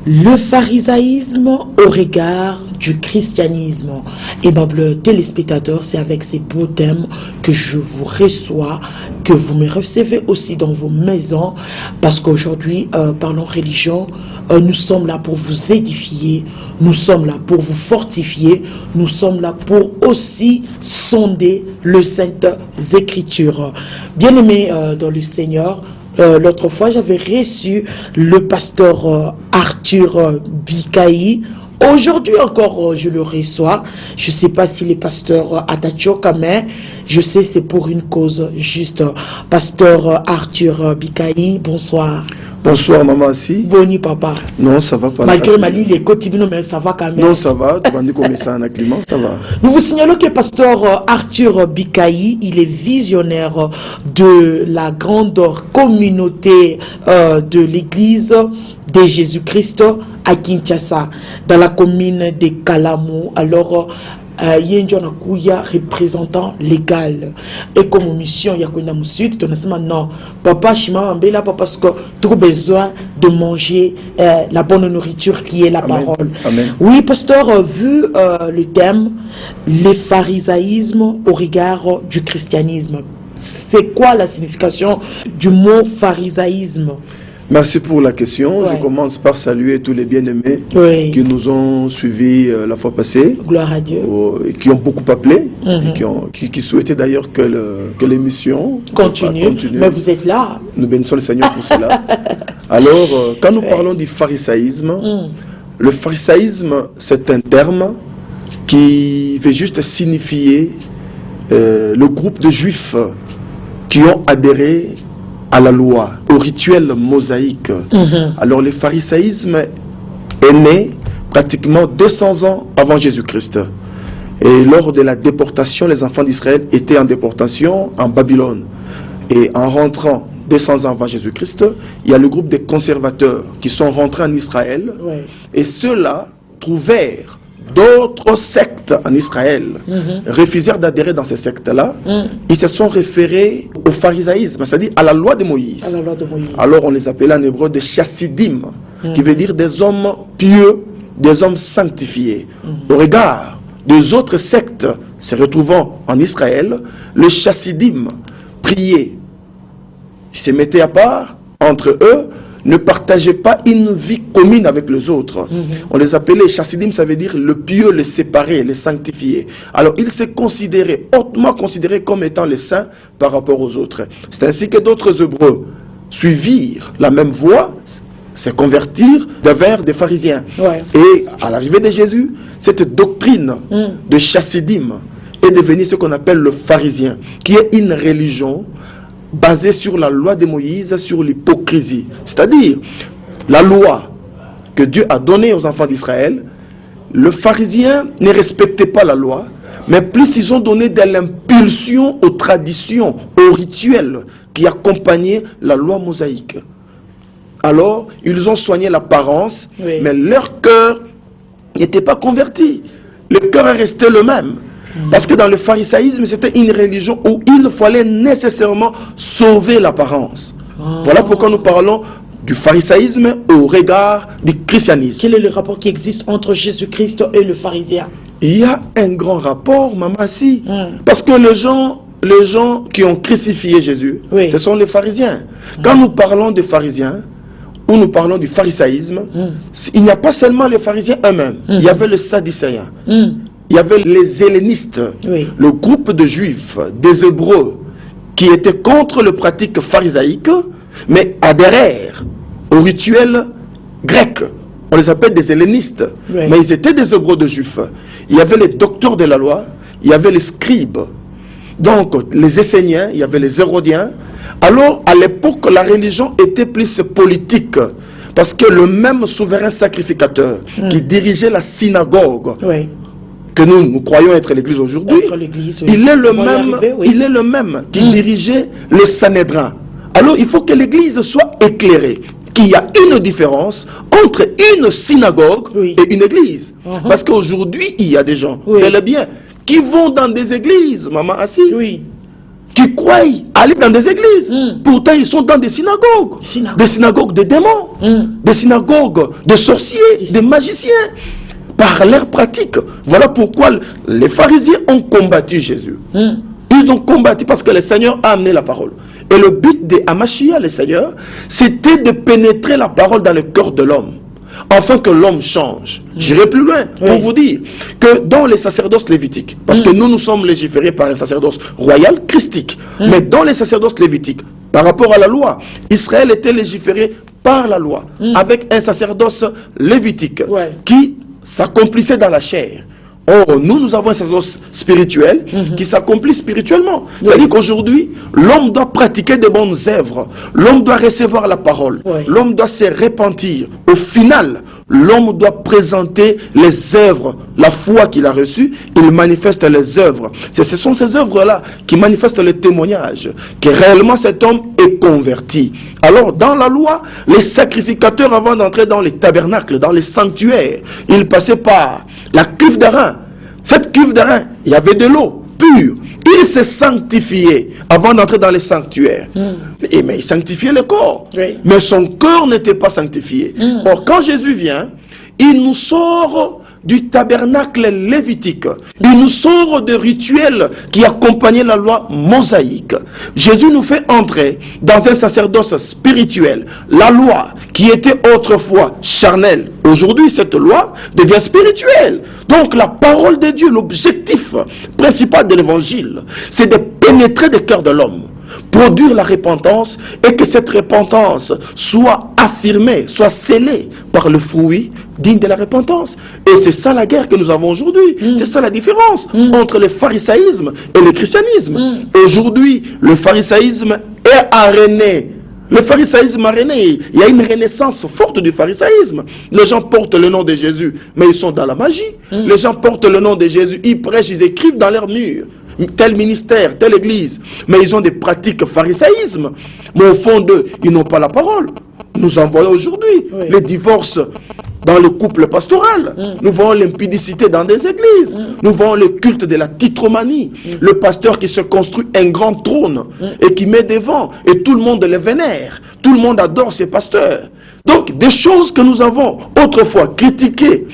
Le pharisaïsme au regard du christianisme. Aimables téléspectateurs, c'est avec ces beaux thèmes que je vous reçois, que vous me recevez aussi dans vos maisons, parce qu'aujourd'hui, parlons religion, nous sommes là pour vous édifier, nous sommes là pour vous fortifier, nous sommes là pour aussi sonder les Saintes Écritures. Bien-aimés dans le Seigneur, l'autre fois, j'avais reçu le pasteur Arthur Bikaï. Aujourd'hui encore, je le reçois. Je ne sais pas si le pasteur Atachioka, mais je sais c'est pour une cause juste. Pasteur Arthur Bikaï, bonsoir. Bonsoir, maman Assi. Boni, papa. Non, ça va pas. Malgré Mali, les quotidiens, mais ça va quand même. Non, ça va. Tu vas nous commencer en acclimant, ça va. Nous vous signalons que pasteur Arthur Bikaï, il est visionnaire de la grande communauté de l'église de Jésus-Christ à Kinshasa, dans la commune de Kalamu. Alors, il y a un représentant légal. Et comme mission, il y a un sud, non, papa, Shima Mbela, parce que tu as besoin de manger la bonne nourriture qui est la Amen. parole. Amen. Oui, pasteur, vu le thème, le pharisaïsme au regard du christianisme. C'est quoi la signification du mot pharisaïsme? Merci pour la question. Ouais. Je commence par saluer tous les bien-aimés Oui. qui nous ont suivis la fois passée, Gloire à Dieu. et qui ont beaucoup appelé, et qui souhaitaient d'ailleurs que l'émission Continue. Mais vous êtes là. Nous bénissons le Seigneur pour cela. Alors, quand nous parlons du pharisaïsme, le pharisaïsme, c'est un terme qui veut juste signifier le groupe de juifs qui ont adhéré à la loi, au rituel mosaïque. Alors le pharisaïsme est né pratiquement 200 ans avant Jésus-Christ. Et lors de la déportation, les enfants d'Israël étaient en déportation en Babylone. Et en rentrant 200 ans avant Jésus-Christ, il y a le groupe des conservateurs qui sont rentrés en Israël. Ouais. Et ceux-là trouvèrent d'autres sectes en Israël, refusèrent d'adhérer dans ces sectes-là. Ils se sont référés au pharisaïsme, c'est-à-dire à la loi de Moïse. À la loi de Moïse. Alors on les appelait en hébreu des chassidim, qui veut dire des hommes pieux, des hommes sanctifiés. Au regard des autres sectes se retrouvant en Israël, le chassidim priaient, ils se mettaient à part entre eux, ne partageaient pas une vie commune avec les autres. On les appelait chassidim, ça veut dire le pieux, le séparé, le sanctifié. Alors ils se considéraient, hautement considérés comme étant les saints par rapport aux autres. C'est ainsi que d'autres Hébreux suivirent la même voie, se convertirent, devinrent des pharisiens. Ouais. Et à l'arrivée de Jésus, cette doctrine de chassidim est devenue ce qu'on appelle le pharisien, qui est une religion basée sur la loi de Moïse, sur l'hypocrisie. C'est-à-dire, la loi que Dieu a donnée aux enfants d'Israël, le pharisien ne respectait pas la loi, mais plus ils ont donné de l'impulsion aux traditions, aux rituels qui accompagnaient la loi mosaïque. Alors, ils ont soigné l'apparence, Oui. mais leur cœur n'était pas converti. Le cœur est resté le même. Parce que dans le pharisaïsme, c'était une religion où il fallait nécessairement sauver l'apparence. Voilà pourquoi nous parlons du pharisaïsme au regard du christianisme. Quel est le rapport qui existe entre Jésus-Christ et le pharisien? Il y a un grand rapport, maman, si. Parce que les gens qui ont crucifié Jésus, Oui. ce sont les pharisiens. Quand nous parlons des pharisiens, ou nous parlons du pharisaïsme, il n'y a pas seulement les pharisiens eux-mêmes. Il y avait les sadducéens. Il y avait les hellénistes, Oui. le groupe de juifs, des hébreux, qui étaient contre le pratique pharisaïque, mais adhérèrent au rituel grec. On les appelle des hellénistes, Oui. mais ils étaient des hébreux de juifs. Il y avait les docteurs de la loi, il y avait les scribes, donc les Esséniens, il y avait les Hérodiens. Alors, à l'époque, la religion était plus politique, parce que le même souverain sacrificateur qui dirigeait la synagogue, Oui. que nous croyons être l'église aujourd'hui, Être l'église, oui. il est le On va y même, arriver, oui. il est le même qui dirigeait le Sanhédrin. Alors il faut que l'église soit éclairée, qu'il y a une différence entre une synagogue Oui. et une église. Parce qu'aujourd'hui, il y a des gens, Oui. bel et bien, qui vont dans des églises, maman Assi, Oui. qui croient aller dans des églises. Pourtant, ils sont dans des synagogues. Des synagogues de démons. Des synagogues de sorciers, de magiciens. Par leur pratique. Voilà pourquoi les pharisiens ont combattu Jésus. Ils ont combattu parce que le Seigneur a amené la parole. Et le but de Amashia, le Seigneur, c'était de pénétrer la parole dans le cœur de l'homme, afin que l'homme change. J'irai plus loin pour vous dire que dans les sacerdoces lévitiques, parce que nous sommes légiférés par un sacerdoce royal christique, mais dans les sacerdoces lévitiques, par rapport à la loi, Israël était légiféré par la loi, avec un sacerdoce lévitique qui s'accomplissait dans la chair. Or, nous avons un sacerdoce spirituel qui s'accomplit spirituellement. C'est-à-dire qu'aujourd'hui, l'homme doit pratiquer de bonnes œuvres. L'homme doit recevoir la parole. L'homme doit se repentir. Au final, l'homme doit présenter les œuvres, la foi qu'il a reçue. Il manifeste les œuvres. Ce sont ces œuvres-là qui manifestent le témoignage que réellement cet homme est converti. Alors, dans la loi, les sacrificateurs, avant d'entrer dans les tabernacles, dans les sanctuaires, ils passaient par la cuve d'airain. Cette cuve d'airain, il y avait de l'eau pure. Il se sanctifiait avant d'entrer dans les sanctuaires. Mais il sanctifiait le corps. Mais son corps n'était pas sanctifié. Or, quand Jésus vient, il nous sort du tabernacle lévitique. Il nous sort de rituels qui accompagnaient la loi mosaïque. Jésus nous fait entrer dans un sacerdoce spirituel. La loi qui était autrefois charnelle, aujourd'hui cette loi devient spirituelle. Donc la parole de Dieu, l'objectif principal de l'évangile, c'est de pénétrer le cœur de l'homme, produire la repentance, et que cette repentance soit affirmée, soit scellée par le fruit digne de la repentance. Et c'est ça la guerre que nous avons aujourd'hui. C'est ça la différence entre le pharisaïsme et le christianisme. Aujourd'hui, le pharisaïsme est aréné. Le pharisaïsme aréné, il y a une renaissance forte du pharisaïsme. Les gens portent le nom de Jésus, mais ils sont dans la magie. Les gens portent le nom de Jésus, ils prêchent, ils écrivent dans leurs murs. Tel ministère, telle église, mais ils ont des pratiques pharisaïsme. Mais au fond d'eux, ils n'ont pas la parole. Nous en voyons aujourd'hui les divorces dans le couple pastoral. Nous voyons l'impudicité dans des églises. Nous voyons le culte de la titromanie. Le pasteur qui se construit un grand trône et qui met devant, et tout le monde le vénère. Tout le monde adore ses pasteurs. Donc, des choses que nous avons autrefois critiquées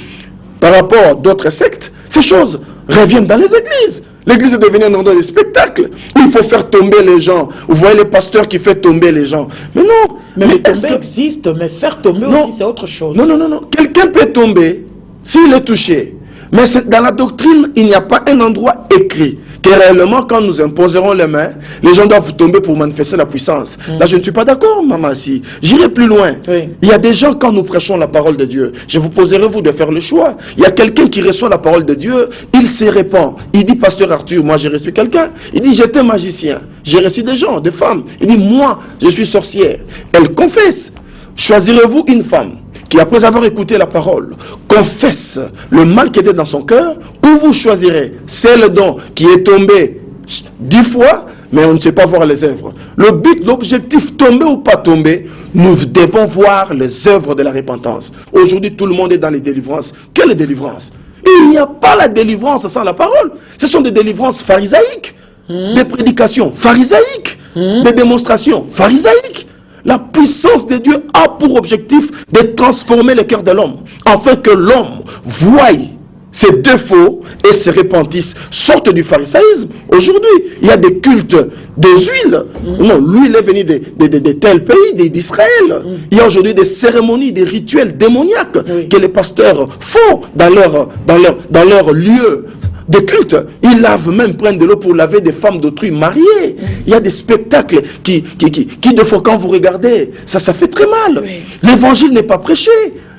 par rapport à d'autres sectes, ces choses reviennent dans les églises. L'église est devenue un endroit de spectacle où il faut faire tomber les gens. Vous voyez les pasteurs qui font tomber les gens. Mais non. Mais tomber existe, mais faire tomber aussi, c'est autre chose. Non. Quelqu'un peut tomber s'il est touché. Mais dans la doctrine, il n'y a pas un endroit écrit que réellement, quand nous imposerons les mains, les gens doivent tomber pour manifester la puissance. Là, je ne suis pas d'accord, maman, si. J'irai plus loin. Il y a des gens, quand nous prêchons la parole de Dieu, je vous poserai vous de faire le choix. Il y a quelqu'un qui reçoit la parole de Dieu, il se répand. Il dit, pasteur Arthur, moi j'ai reçu quelqu'un. Il dit, j'étais magicien. J'ai reçu des gens, des femmes. Il dit, moi, je suis sorcière. Elle confesse. Choisirez-vous une femme qui, après avoir écouté la parole, confesse le mal qui était dans son cœur, ou vous choisirez celle qui est tombée 10 fois, mais on ne sait pas voir les œuvres. Le but, l'objectif, tomber ou pas tomber, nous devons voir les œuvres de la repentance. Aujourd'hui, tout le monde est dans les délivrances. Quelle délivrance? Il n'y a pas la délivrance sans la parole. Ce sont des délivrances pharisaïques, des prédications pharisaïques, des démonstrations pharisaïques. La puissance de Dieu a pour objectif de transformer le cœur de l'homme, afin que l'homme voie ses défauts et se repentisse, sorte du pharisaïsme. Aujourd'hui, il y a des cultes des huiles. Non, l'huile est venue de tel pays, d'Israël. Il y a aujourd'hui des cérémonies, des rituels démoniaques que les pasteurs font dans leur lieu de culte. Ils lavent même, prennent de l'eau pour laver des femmes d'autrui mariées. Il y a des spectacles qui des fois, quand vous regardez, ça fait très mal. L'évangile n'est pas prêché.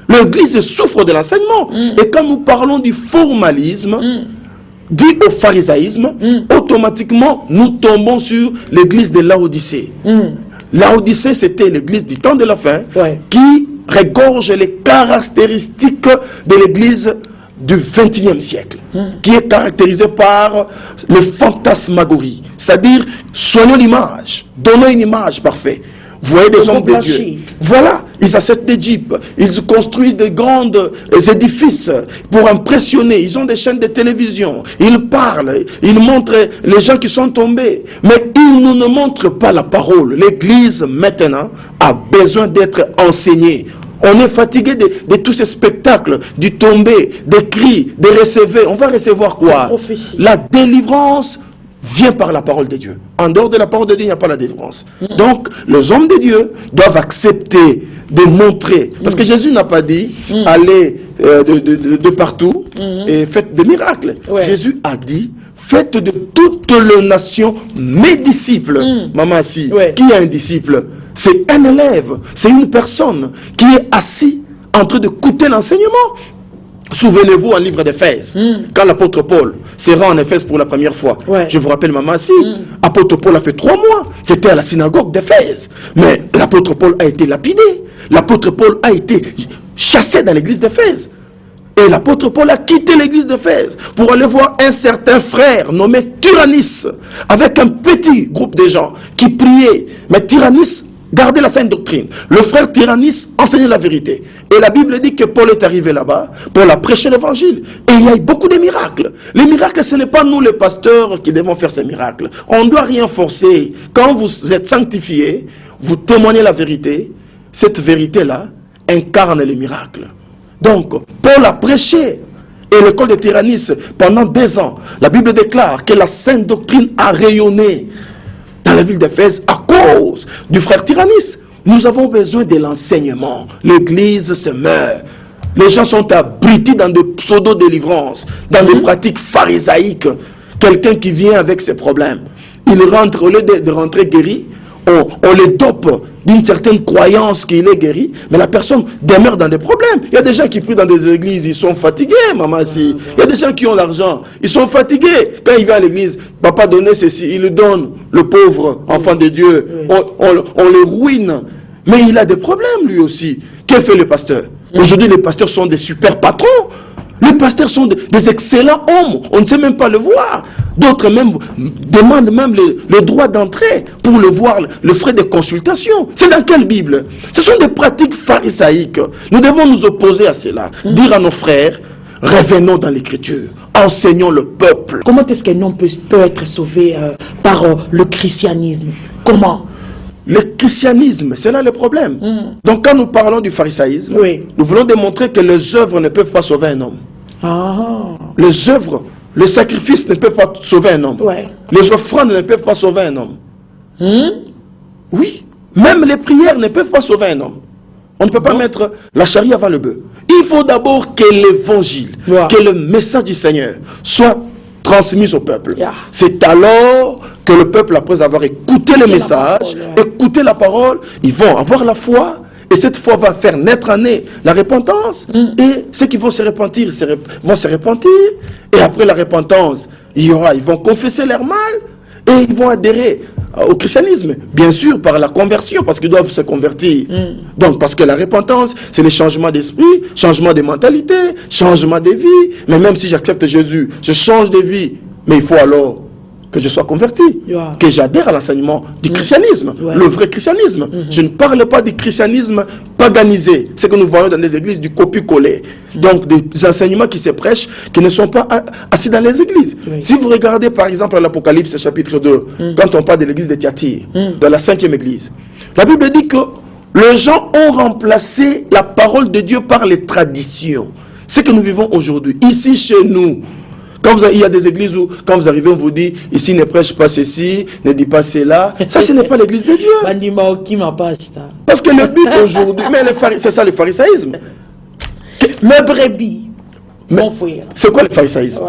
L'église souffre de l'enseignement. Et quand nous parlons du formalisme, dit au pharisaïsme, automatiquement, nous tombons sur l'église de Laodicée. Laodicée, c'était l'église du temps de la fin, qui regorge les caractéristiques de l'église du XXIe siècle, qui est caractérisé par le fantasmagorie, c'est-à-dire soignons l'image, donnons une image parfaite. Vous voyez des hommes de Dieu. Voilà, Ils achètent des jeeps, ils construisent des grands édifices pour impressionner. Ils ont des chaînes de télévision, ils parlent, ils montrent les gens qui sont tombés. Mais ils ne nous montrent pas la parole. L'Église, maintenant, a besoin d'être enseignée. On est fatigué de tous ces spectacles, du tombé, des cris, des recevoir. On va recevoir quoi? La délivrance vient par la parole de Dieu. En dehors de la parole de Dieu, il n'y a pas la délivrance. Donc, les hommes de Dieu doivent accepter de montrer. Parce que Jésus n'a pas dit allez de partout et faites des miracles. Ouais. Jésus a dit faites de toutes les nations mes disciples. Maman, si, qui est un disciple? C'est un élève, c'est une personne qui est assis en train d'écouter l'enseignement. Souvenez-vous en livre d'Éphèse, quand l'apôtre Paul se rend en Éphèse pour la première fois. Je vous rappelle, maman, si, apôtre Paul a fait 3 mois, c'était à la synagogue d'Éphèse. Mais l'apôtre Paul a été lapidé. L'apôtre Paul a été chassé dans l'église d'Éphèse. Et l'apôtre Paul a quitté l'église d'Éphèse pour aller voir un certain frère nommé Tyrannus, avec un petit groupe de gens qui priaient. Mais Tyrannus gardait la sainte doctrine. Le frère Tyrannus enseignait la vérité. Et la Bible dit que Paul est arrivé là-bas pour la prêcher l'évangile. Et il y a eu beaucoup de miracles. Les miracles, ce n'est pas nous les pasteurs qui devons faire ces miracles. On ne doit rien forcer. Quand vous êtes sanctifiés, vous témoignez la vérité. Cette vérité-là incarne les miracles. Donc, Paul a prêché. Et l'école de Tyrannus, pendant 2 ans, la Bible déclare que la sainte doctrine a rayonné dans la ville d'Éphèse à cause du frère Tyrannus. Nous avons besoin de l'enseignement. L'église se meurt. Les gens sont abrutis dans des pseudo-délivrances, dans des pratiques pharisaïques. Quelqu'un qui vient avec ses problèmes, il rentre, au lieu de rentrer guéri, on le dope d'une certaine croyance qu'il est guéri, mais la personne demeure dans des problèmes. Il y a des gens qui prient dans des églises, ils sont fatigués, maman, si. Il y a des gens qui ont l'argent, ils sont fatigués. Quand il vient à l'église, papa donnait ceci, il le donne, le pauvre enfant de Dieu. On le ruine. Mais il a des problèmes lui aussi. Que fait le pasteur? Aujourd'hui, les pasteurs sont des super patrons. Les pasteurs sont des excellents hommes. On ne sait même pas le voir. D'autres même demandent même le droit d'entrée pour le voir, le frais de consultation. C'est dans quelle Bible? Ce sont des pratiques pharisaïques. Nous devons nous opposer à cela. Dire à nos frères, revenons dans l'écriture. Enseignons le peuple. Comment est-ce qu'un homme peut être sauvé par le christianisme? Comment? Le christianisme, c'est là le problème. Donc quand nous parlons du pharisaïsme, nous voulons démontrer que les œuvres ne peuvent pas sauver un homme. Les œuvres, le sacrifice ne peuvent pas sauver un homme. Les offrandes ne peuvent pas sauver un homme. Oui, même les prières ne peuvent pas sauver un homme. On ne peut pas mettre la charrue avant le bœuf. Il faut d'abord que l'évangile, que le message du Seigneur soit transmis au peuple. C'est alors que le peuple, après avoir écouté le message, écouté la parole, ils vont avoir la foi. Et cette foi va faire naître en eux la repentance. Et ceux qui vont se repentir vont se repentir. Et après la repentance, ils vont confesser leur mal. Et ils vont adhérer au christianisme. Bien sûr, par la conversion, parce qu'ils doivent se convertir. Donc, parce que la repentance, c'est le changement d'esprit, changement de mentalité, changement de vie. Mais même si j'accepte Jésus, je change de vie. Mais il faut alors que je sois converti, que j'adhère à l'enseignement du christianisme, le vrai christianisme. Je ne parle pas du christianisme paganisé, ce que nous voyons dans les églises du copier-coller. Donc des enseignements qui se prêchent, qui ne sont pas assis dans les églises. Si vous regardez par exemple l'Apocalypse chapitre 2, quand on parle de l'église de Thyatire, de la 5e église, la Bible dit que les gens ont remplacé la parole de Dieu par les traditions. Ce que nous vivons aujourd'hui, ici chez nous. Il y a des églises où, quand vous arrivez, on vous dit, ici ne prêche pas ceci, ne dit pas cela. Ça, ce n'est pas l'église de Dieu. Parce que le but aujourd'hui, c'est ça le pharisaïsme. Mes brebis, mon frère. C'est quoi le pharisaïsme?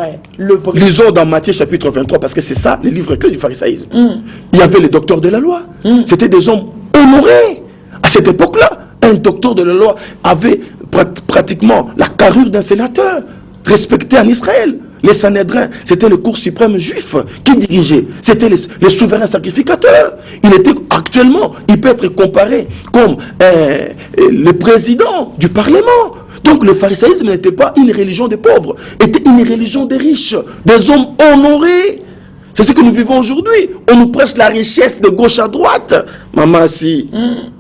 Lisons dans Matthieu chapitre 23, parce que c'est ça, le livre clé du pharisaïsme. Il y avait les docteurs de la loi. C'était des hommes honorés. À cette époque-là, un docteur de la loi avait pratiquement la carrure d'un sénateur, respecté en Israël. Les Sanhédrins, c'était le cours suprême juif qui dirigeait. C'était les souverains sacrificateurs. Il peut être comparé comme le président du Parlement. Donc le pharisaïsme n'était pas une religion des pauvres, était une religion des riches, des hommes honorés. C'est ce que nous vivons aujourd'hui. On nous prêche la richesse de gauche à droite. Maman, si.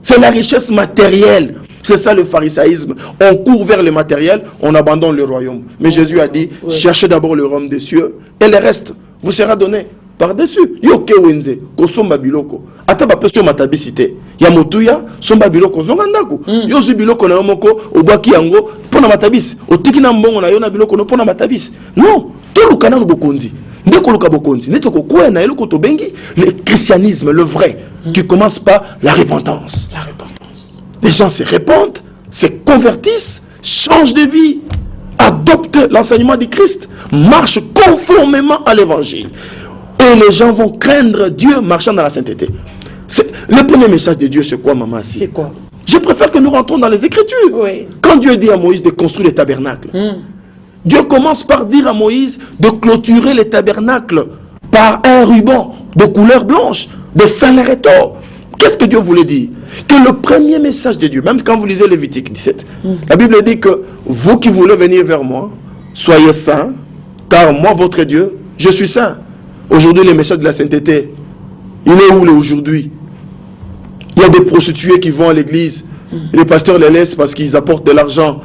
C'est la richesse matérielle. C'est ça le pharisaïsme. On court vers le matériel, on abandonne le royaume. Mais Jésus a dit, cherchez d'abord le royaume des cieux et le reste vous sera donné par-dessus. Yoke wenze, kosomba biloko. Ata ba pesio matabisite. Ya motuya, somba biloko zongandaku. Yozu biloko na yomoko, obaki yango, pona matabis. Otiki na mbongo na yona biloko no pona matabis. Non, to lukana no bokonzi. Ndeko luka bokonzi. Netoko kwe na eloko to bengi, le christianisme, le vrai, qui commence par la repentance. La repentance. Les gens se répandent, se convertissent, changent de vie, adoptent l'enseignement du Christ, marchent conformément à l'évangile. Et les gens vont craindre Dieu marchant dans la sainteté. Le premier message de Dieu, c'est quoi, maman? C'est quoi? Je préfère que nous rentrons dans les Écritures. Oui. Quand Dieu dit à Moïse de construire le tabernacle, Dieu commence par dire à Moïse de clôturer le tabernacle par un ruban de couleur blanche, de fin rétor. Qu'est-ce que Dieu voulait dire? Que le premier message de Dieu, même quand vous lisez Lévitique 17, la Bible dit que vous qui voulez venir vers moi, soyez saints, car moi, votre Dieu, je suis saint. Aujourd'hui, le message de la sainteté, il est où aujourd'hui? Il y a des prostituées qui vont à l'église, les pasteurs les laissent parce qu'ils apportent de l'argent.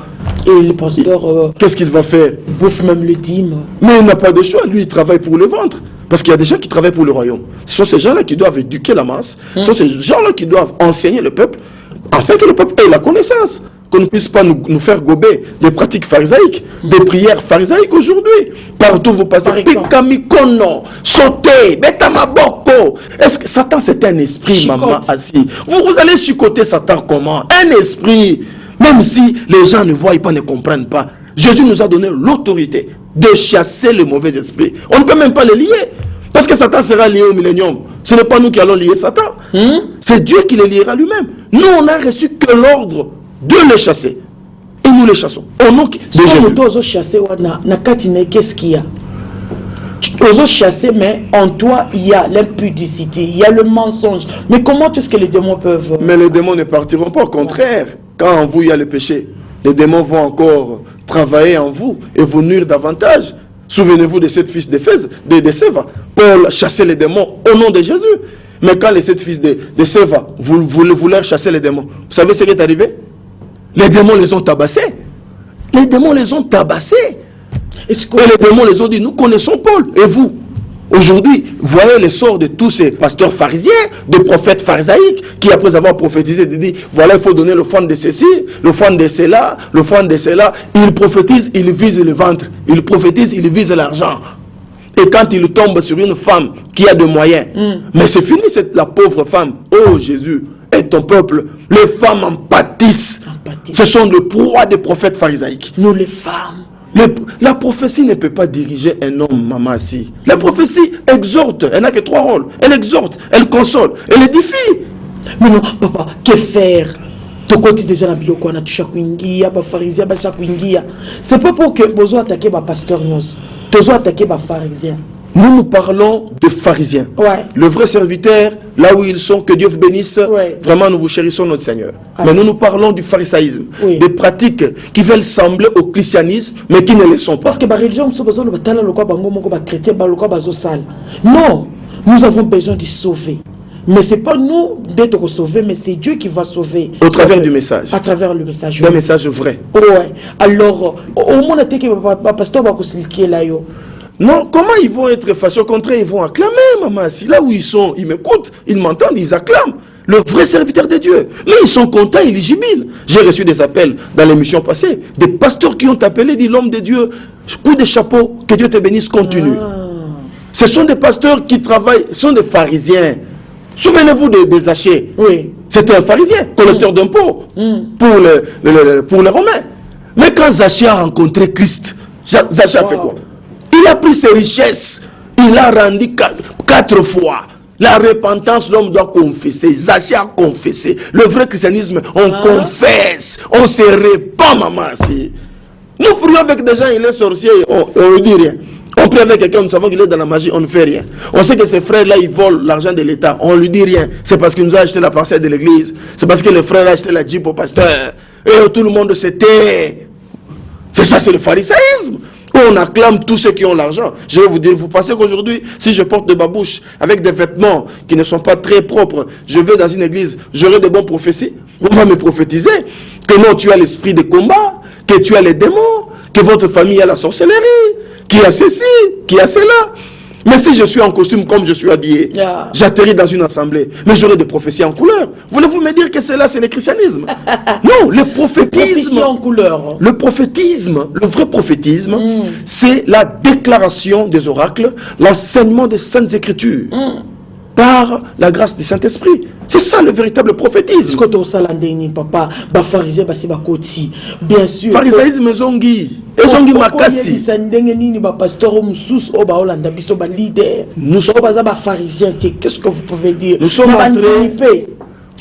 Et le pasteur... Qu'est-ce qu'il va faire? Bouffe même le dîme. Mais il n'a pas de choix, lui il travaille pour le ventre. Parce qu'il y a des gens qui travaillent pour le royaume. Ce sont ces gens-là qui doivent éduquer la masse. Ce sont ces gens-là qui doivent enseigner le peuple afin que le peuple ait la connaissance. Qu'on ne puisse pas nous faire gober des pratiques pharisaïques, des prières pharisaïques aujourd'hui. Partout vous passez, pikamikono, sauter, betamaboko. Est-ce que Satan c'est un esprit, chicote. Maman, assis? Vous allez chicoter Satan comment? Un esprit. Même si les gens ne voient pas, ne comprennent pas. Jésus nous a donné l'autorité de chasser le mauvais esprit. On ne peut même pas les lier. Parce que Satan sera lié au millénium. Ce n'est pas nous qui allons lier Satan. C'est Dieu qui les liera lui-même. Nous, on n'a reçu que l'ordre de les chasser. Et nous les chassons. Au nom de Jésus. Qu'est-ce qu'il y a? Os chasser, mais en toi, il y a l'impudicité, il y a le mensonge. Mais comment est-ce que les démons peuvent... Mais les démons ne partiront pas. Au contraire, quand en vous, il y a le péché, les démons vont encore travailler en vous et vous nuire davantage. Souvenez-vous de sept fils d'Éphèse, de Séva. Paul chassait les démons au nom de Jésus. Mais quand les sept fils de Séva voulaient chasser les démons, vous savez ce qui est arrivé? Les démons les ont tabassés. Les démons les ont tabassés. Et les démons les ont dit, nous connaissons Paul. Et vous? Aujourd'hui, voyez le sort de tous ces pasteurs pharisiens, de prophètes pharisaïques, qui après avoir prophétisé, disent, voilà, il faut donner le fond de ceci, le fond de cela, le fond de cela. Ils prophétisent, ils visent le ventre. Ils prophétisent, ils visent l'argent. Et quand ils tombent sur une femme qui a des moyens, mais c'est fini, c'est la pauvre femme. Oh Jésus, et ton peuple, les femmes en pâtissent. Ce sont les proies des prophètes pharisaïques. Nous les femmes. La prophétie ne peut pas diriger un homme, maman, si. La prophétie exhorte, elle n'a que trois rôles. Elle exhorte, elle console, elle édifie. Mais non, papa, que faire? Déjà na biloko na toucha kuingia ba pharisien ba chakuingia. C'est pas pour que bozo attaquer ba pasteur nyos. Tozo attaquer ba pharisien. Nous parlons de pharisiens. Ouais. Le vrai serviteur, là où ils sont, que Dieu vous bénisse. Ouais. Vraiment, nous vous chérissons notre Seigneur. Mais nous parlons du pharisaïsme. Oui. Des pratiques qui veulent sembler au christianisme, mais qui ne le sont pas. Parce que la religion, non, nous avons besoin de sauver. Mais ce n'est pas nous d'être sauvés, mais c'est Dieu qui va sauver. Au travers du message. À travers le message. Un message vrai. Ouais. Alors, au moins, le pasteur va vous là. Non, comment ils vont être fâchés? Au contraire, ils vont acclamer, maman. Si là où ils sont, ils m'écoutent, ils m'entendent, ils acclament. Le vrai serviteur de Dieu. Mais ils sont contents, ils jubilent. J'ai reçu des appels dans l'émission passée. Des pasteurs qui ont appelé, dit l'homme de Dieu, coup de chapeau, que Dieu te bénisse, continue. Ce sont des pasteurs qui travaillent, ce sont des pharisiens. Souvenez-vous de Zachée. Oui. C'était un pharisien, collecteur d'impôts pour les Romains. Mais quand Zachée a rencontré Christ, Zachée a fait quoi? Il a pris ses richesses, il a rendu 4 fois. La repentance, l'homme doit confesser. Zachée a confessé. Le vrai christianisme, on confesse, on se répand, maman. Si. Nous prions avec des gens, il est sorcier, on ne dit rien. On prie avec quelqu'un, nous savons qu'il est dans la magie, on ne fait rien. On sait que ces frères-là, ils volent l'argent de l'État, on ne lui dit rien. C'est parce qu'il nous a acheté la parcelle de l'église. C'est parce que le frère a acheté la Jeep au pasteur. Et tout le monde se tait. C'est ça, c'est le pharisaïsme. On acclame tous ceux qui ont l'argent. Je vais vous dire, vous pensez qu'aujourd'hui, si je porte de babouche avec des vêtements qui ne sont pas très propres, je vais dans une église, j'aurai de bonnes prophéties, on va me prophétiser. que non, tu as l'esprit de combat, que tu as les démons, que votre famille a la sorcellerie, qu'il y a ceci, qu'il y a cela. Mais si je suis en costume comme je suis habillé, j'atterris dans une assemblée, mais j'aurai des prophéties en couleur. Voulez-vous me dire que cela, c'est le christianisme? Non, le prophétisme, en couleur. le prophétisme, le vrai prophétisme, c'est la déclaration des oracles, l'enseignement des saintes écritures, par la grâce du Saint-Esprit. C'est ça le véritable prophétisme. Papa, bien sûr. Pharisaïsme zongi. Ezongi makasi. Qu'est-ce que vous pouvez dire? Nous sommes entrés.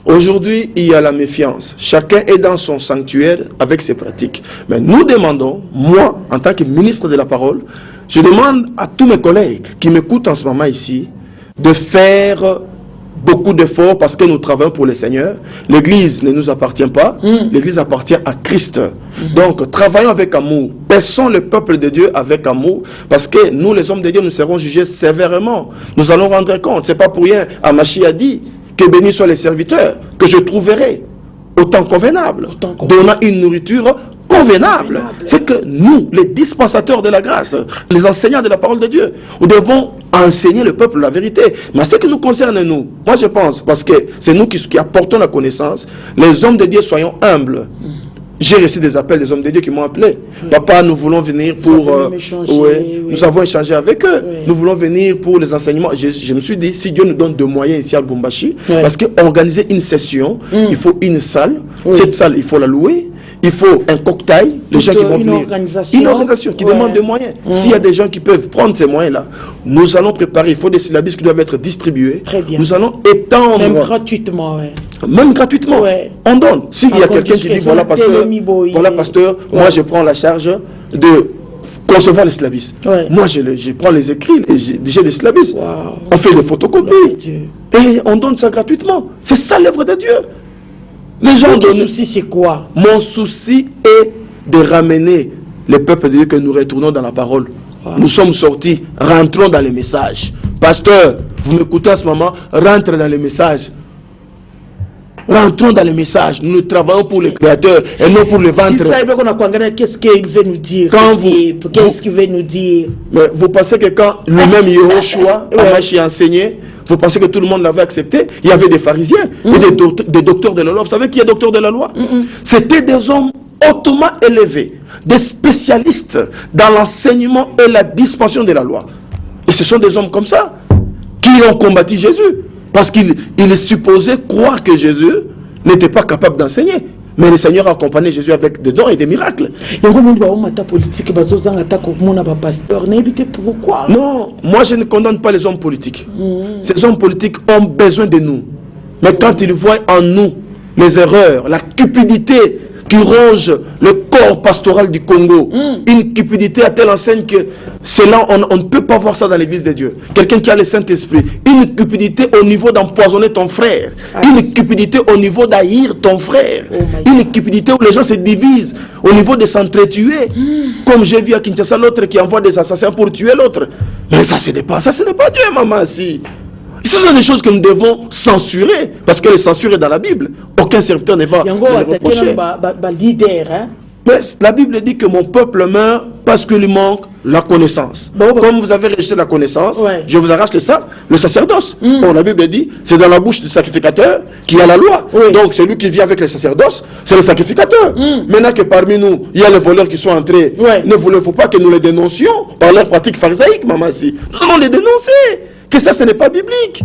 Aujourd'hui, il y a la méfiance. Chacun est dans son sanctuaire avec ses pratiques. Mais nous demandons, moi, en tant que ministre de la parole, je demande à tous mes collègues qui m'écoutent en ce moment ici, de faire beaucoup d'efforts parce que nous travaillons pour le Seigneur. L'Église ne nous appartient pas. L'Église appartient à Christ. Donc, travaillons avec amour. Paissons le peuple de Dieu avec amour parce que nous, les hommes de Dieu, nous serons jugés sévèrement. Nous allons rendre compte. C'est pas pour rien. Amachi a dit que bénis soient les serviteurs que je trouverai au temps convenable, donnant une nourriture convenable. C'est que nous, les dispensateurs de la grâce, les enseignants de la parole de Dieu, nous devons enseigner le peuple la vérité. Mais ce qui nous concerne, nous, moi je pense, parce que c'est nous qui apportons la connaissance, les hommes de Dieu, soyons humbles. J'ai reçu des appels des hommes de Dieu qui m'ont appelé. Papa, nous voulons venir pour... Nous avons échangé avec eux. Nous voulons venir pour les enseignements. Je me suis dit, si Dieu nous donne de moyens ici à Lubumbashi, parce qu'organiser une session, il faut une salle. Cette salle, il faut la louer. Il faut un cocktail, les gens qui vont venir. Une organisation qui demande des moyens. S'il y a des gens qui peuvent prendre ces moyens-là, nous allons préparer. Il faut des syllabus qui doivent être distribués. Très bien. Nous allons étendre. Même gratuitement. Même gratuitement. On donne. S'il y a quelqu'un qui dit, voilà pasteur, moi je prends la charge de concevoir les syllabus. Moi je prends les écrits, j'ai des syllabus. On fait des photocopies. Et on donne ça gratuitement. C'est ça l'œuvre de Dieu. Les gens Ton souci, c'est quoi? Mon souci est de ramener le peuple de Dieu, que nous retournons dans la parole. Nous sommes sortis, rentrons dans les messages. Pasteur, vous m'écoutez à ce moment, rentre dans les messages. Rentrons dans les messages. Nous travaillons pour le Créateur et non pour le ventre. Qu'est-ce qu'il veut nous dire? Qu'est-ce qu'il veut nous dire? Mais vous pensez que quand lui-même Yehoshua a enseigné, vous pensez que tout le monde l'avait accepté? Il y avait des pharisiens et des docteurs de la loi. Vous savez qui est docteur de la loi? C'était des hommes hautement élevés, des spécialistes dans l'enseignement et la dispensation de la loi. Et ce sont des hommes comme ça qui ont combattu Jésus. Parce qu'il supposait croire que Jésus n'était pas capable d'enseigner. Mais le Seigneur a accompagné Jésus avec des dons et des miracles. Non, moi je ne condamne pas les hommes politiques. Ces hommes politiques ont besoin de nous. Mais quand ils voient en nous les erreurs, la cupidité qui ronge le corps pastoral du Congo, une cupidité à telle enseigne que cela, on ne peut pas voir ça dans l'église de Dieu. Quelqu'un qui a le Saint-Esprit, une cupidité au niveau d'empoisonner ton frère, une cupidité au niveau d'haïr ton frère, une cupidité où les gens se divisent au niveau de s'entretuer, comme j'ai vu à Kinshasa l'autre qui envoie des assassins pour tuer l'autre. Mais ça ce n'est pas Dieu, maman, si. Ce sont des choses que nous devons censurer, parce que la censure est dans la Bible. Aucun serviteur ne va le reprocher. Mais la Bible dit que mon peuple meurt parce qu'il lui manque la connaissance. Comme vous avez rejeté la connaissance, je vous arrache le sacerdoce. Bon, la Bible dit, c'est dans la bouche du sacrificateur qu'il y a la loi. Donc celui qui vit avec le sacerdoce, c'est le sacrificateur. Maintenant que parmi nous, il y a les voleurs qui sont entrés, ne voulez-vous pas que nous les dénoncions par leur pratique pharisaique, maman, si. Nous allons les dénoncer. Que ça, ce n'est pas biblique.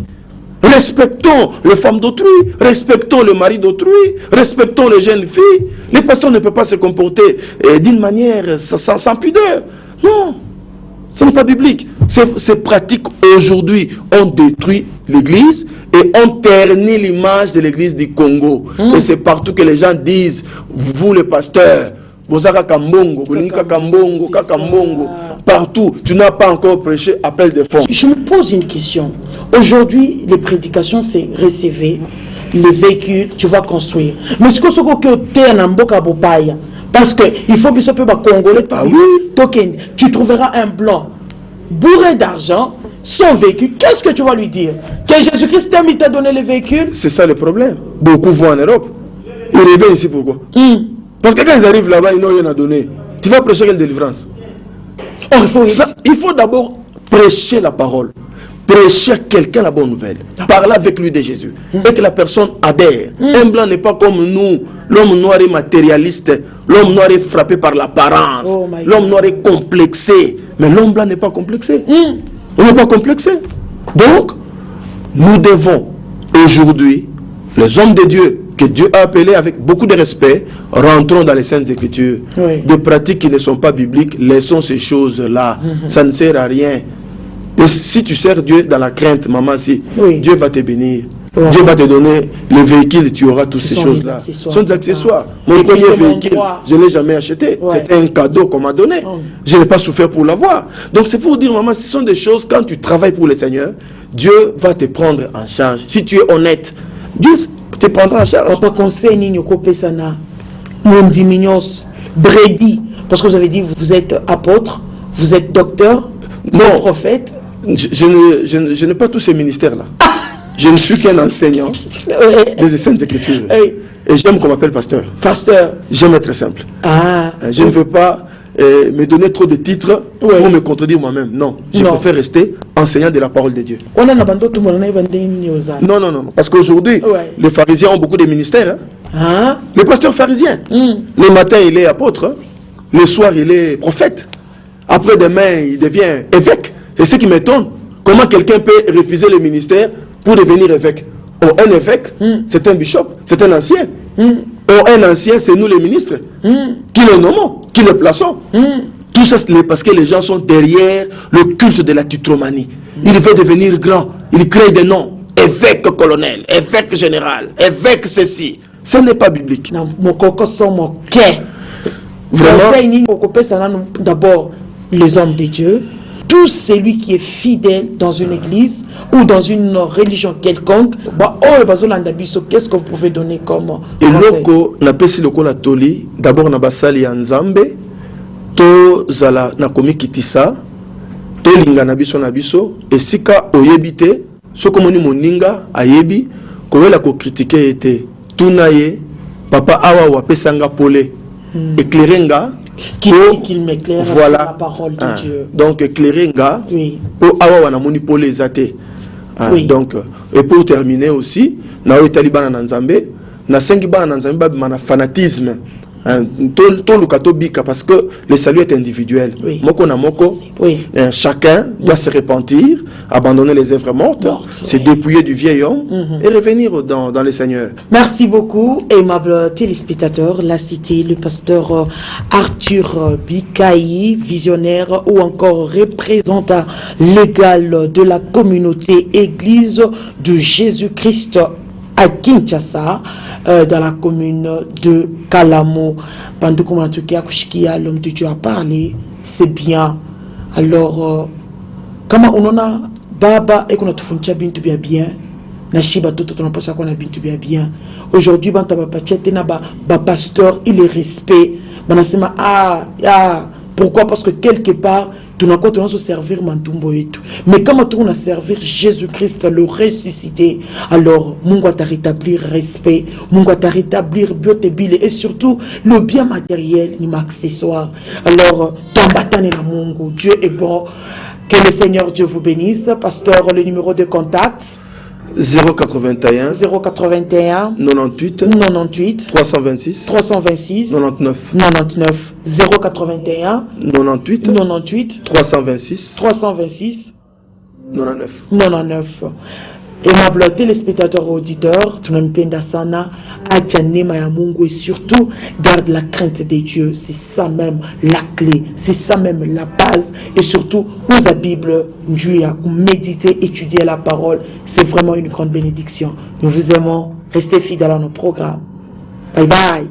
Respectons les femmes d'autrui, respectons le mari d'autrui, respectons les jeunes filles. Les pasteurs ne peuvent pas se comporter d'une manière sans pudeur. Non, ce n'est pas biblique. Ces pratiques aujourd'hui ont détruit l'église et ont terni l'image de l'église du Congo. Et c'est partout que les gens disent, vous les pasteurs, partout, tu n'as pas encore prêché appel de fonds. Je me pose une question. Aujourd'hui, les prédications, c'est recevoir les véhicules, tu vas construire. Mais ce que tu es en Mboka Bopaya, parce qu'il faut que ce soit congolais, tu trouveras un blanc bourré d'argent, son véhicule, qu'est-ce que tu vas lui dire? Que Jésus-Christ t'a donné les véhicules? C'est ça le problème. Beaucoup voient en Europe. Ils reviennent ici pourquoi? Parce que quand ils arrivent là-bas, ils n'ont rien à donner. Tu vas prêcher quelle délivrance? Il faut d'abord prêcher la parole. Prêcher à quelqu'un la bonne nouvelle. Parler avec lui de Jésus. Et que la personne adhère. Un blanc n'est pas comme nous. L'homme noir est matérialiste. L'homme noir est frappé par l'apparence. L'homme noir est complexé. Mais l'homme blanc n'est pas complexé. On n'est pas complexé. Donc, nous devons aujourd'hui, les hommes de Dieu, que Dieu a appelés avec beaucoup de respect, rentrons dans les Saintes Écritures. Des pratiques qui ne sont pas bibliques, laissons ces choses-là. Ça ne sert à rien. Et si tu sers Dieu dans la crainte, maman, si Dieu va te bénir. Dieu va te donner le véhicule, tu auras toutes ces choses-là. Ce sont des accessoires. Mon premier véhicule, je ne l'ai jamais acheté. C'était un cadeau qu'on m'a donné. Je n'ai pas souffert pour l'avoir. Donc c'est pour dire, maman, ce sont des choses, quand tu travailles pour le Seigneur, Dieu va te prendre en charge. Si tu es honnête, Dieu te prendra en charge. Papa conseil Nino Kopesana, Mondiminos, Brady, parce que vous avez dit, vous êtes apôtre, vous êtes docteur, vous êtes prophète. Je n'ai pas tous ces ministères-là. Je ne suis qu'un enseignant des Saintes Écritures. Et j'aime qu'on m'appelle pasteur. Pasteur. J'aime être simple. Je ne veux pas me donner trop de titres pour me contredire moi-même. Non. Je préfère rester enseignant de la parole de Dieu. Non. Parce qu'aujourd'hui, les pharisiens ont beaucoup de ministères. Le pasteur pharisien. Le matin, il est apôtre. Le soir, il est prophète. Après-demain, il devient évêque. Et ce qui m'étonne, comment quelqu'un peut refuser le ministère pour devenir évêque? Oh, un évêque, c'est un bishop, c'est un ancien. Oh, un ancien, c'est nous les ministres qui le nommons, qui le plaçons. Tout ça, c'est parce que les gens sont derrière le culte de la tutromanie. Il veut devenir grand, il crée des noms. Évêque colonel, évêque général, évêque ceci. Ce n'est pas biblique. Vraiment, d'abord, les hommes de Dieu. Tout celui qui est fidèle dans une église ou dans une religion quelconque, qu'est-ce que vous pouvez donner comme et loko na pesi loko la toli d'abord na basali ya nzambe to zala na komi kitisa to linga na biso esika oyebite soko moni moninga ayebi koyela ko critiquer ete tunaye papa awa wa pesanga pole éclairenga qu'il m'éclaire voilà. La parole de Dieu. Donc éclairer nga pour avoir na moni pour les athées. Donc et pour terminer aussi na oitaliban na nzambe na sengi ba na nzambe ba na fanatisme. Ton lukato bika parce que le salut est individuel. Moko na moko. Chacun doit se repentir, abandonner les œuvres mortes, se dépouiller du vieil homme et revenir dans le Seigneur. Merci beaucoup, aimable téléspectateurs. La cité, le pasteur Arthur Bikayi, visionnaire ou encore représentant légal de la communauté Église de Jésus-Christ à Kinshasa, dans la commune de Kalamo. L'homme de Dieu a parlé, c'est bien. Alors, comment on a baba et qu'on a tout fait bien, na shiba tout on a pas ça qu'on a bien. Aujourd'hui, ban taba na ba pasteur, il est respect. Banasema pourquoi? Parce que quelque part tu n'as pas se servir mantumbo et tout. Mais comment tu vas servir Jésus-Christ le ressuscité, alors Mungu va rétablir respect, Mungu va rétablir biotébile et surtout le bien matériel ni accessoire. Alors tombatane na Mungu, Dieu est bon. Que le Seigneur Dieu vous bénisse. Pasteur, le numéro de contact 081 98 326 99 081 98 326 99. Aimable téléspectateurs auditeurs, tunampenda sana, acha neema ya Mungu et surtout garde la crainte de Dieu. C'est ça même la clé, c'est ça même la base et surtout ouvre la Bible, Dieu a méditer, étudier la parole, c'est vraiment une grande bénédiction. Nous vous aimons, restez fidèles à nos programmes. Bye bye.